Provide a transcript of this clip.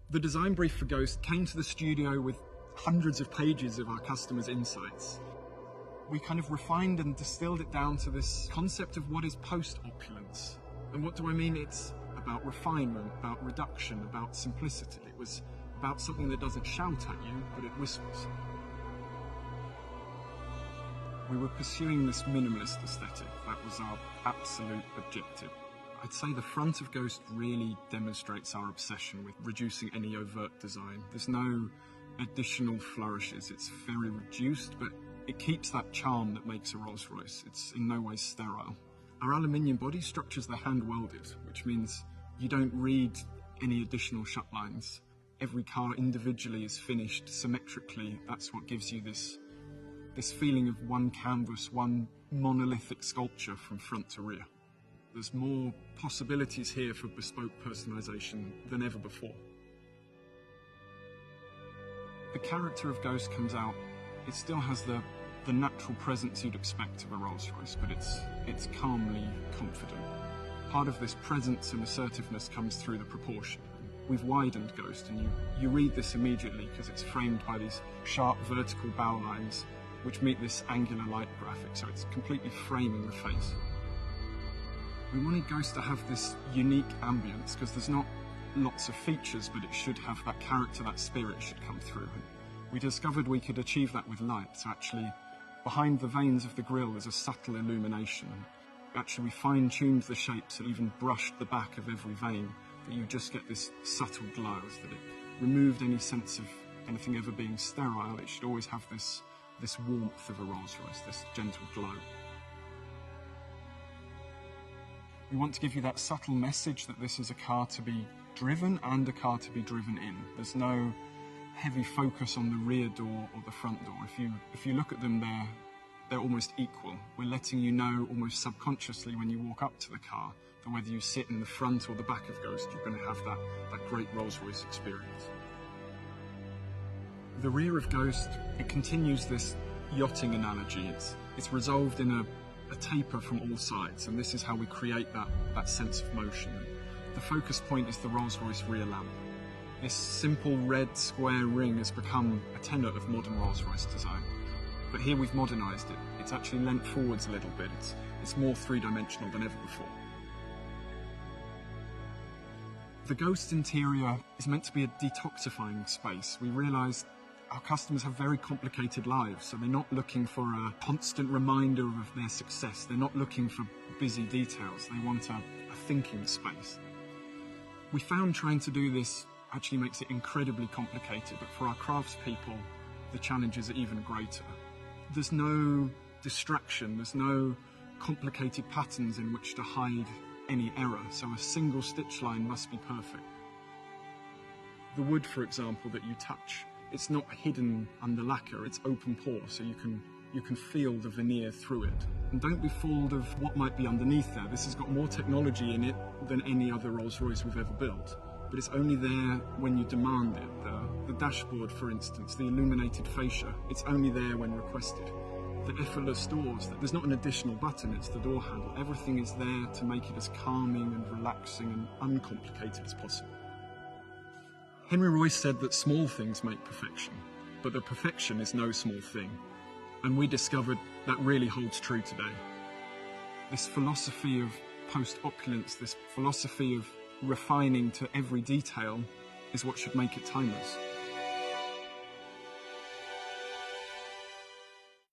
The design brief for Ghost came to the studio with hundreds of pages of our customers' insights. We kind of refined and distilled it down to this concept of what is post-opulence. And what do I mean? It's about refinement, about reduction, about simplicity. It was about something that doesn't shout at you, but it whispers. We were pursuing this minimalist aesthetic. That was our absolute objective. I'd say the front of Ghost really demonstrates our obsession with reducing any overt design. There's no additional flourishes. It's very reduced, but it keeps that charm that makes a Rolls Royce. It's in no way sterile. Our aluminium body structures, they're hand welded, which means you don't read any additional shut lines. Every car individually is finished symmetrically. That's what gives you this feeling of one canvas, one monolithic sculpture from front to rear. There's more possibilities here for bespoke personalisation than ever before. The character of Ghost comes out. It still has the natural presence you'd expect of a Rolls Royce, but it's calmly confident. Part of this presence and assertiveness comes through the proportion. We've widened Ghost, and you read this immediately because it's framed by these sharp vertical bow lines which meet this angular light graphic, so it's completely framing the face. We wanted Ghost to have this unique ambience because there's not lots of features, but it should have that character, that spirit should come through. And we discovered we could achieve that with light. So actually, behind the veins of the grille there's a subtle illumination. Actually, we fine-tuned the shapes and even brushed the back of every vein, that you just get this subtle glow, that it removed any sense of anything ever being sterile. It should always have this warmth of a Rolls Royce, this gentle glow. We want to give you that subtle message that this is a car to be driven and a car to be driven in. There's no heavy focus on the rear door or the front door. If you look at them, they're almost equal. We're letting you know almost subconsciously when you walk up to the car that whether you sit in the front or the back of Ghost, you're going to have that great Rolls-Royce experience. The rear of Ghost, it continues this yachting analogy. It's resolved in a taper from all sides, and this is how we create that sense of motion. The focus point is the Rolls-Royce rear lamp. This simple red square ring has become a tenet of modern Rolls-Royce design. But here we've modernised it. It's actually leant forwards a little bit. It's more three-dimensional than ever before. The Ghost interior is meant to be a detoxifying space. We realised our customers have very complicated lives, so they're not looking for a constant reminder of their success. They're not looking for busy details. They want a thinking space. We found trying to do this actually makes it incredibly complicated, but for our craftspeople, the challenges are even greater. There's no distraction, there's no complicated patterns in which to hide any error, so a single stitch line must be perfect. The wood, for example, that you touch, it's not hidden under lacquer, it's open pore, so you can feel the veneer through it. And don't be fooled of what might be underneath there. This has got more technology in it than any other Rolls-Royce we've ever built, but it's only there when you demand it. The dashboard, for instance, the illuminated fascia, it's only there when requested. The effortless doors, there's not an additional button, it's the door handle. Everything is there to make it as calming and relaxing and uncomplicated as possible. Henry Royce said that small things make perfection, but that perfection is no small thing. And we discovered that really holds true today. This philosophy of post-opulence, this philosophy of refining to every detail, is what should make it timeless.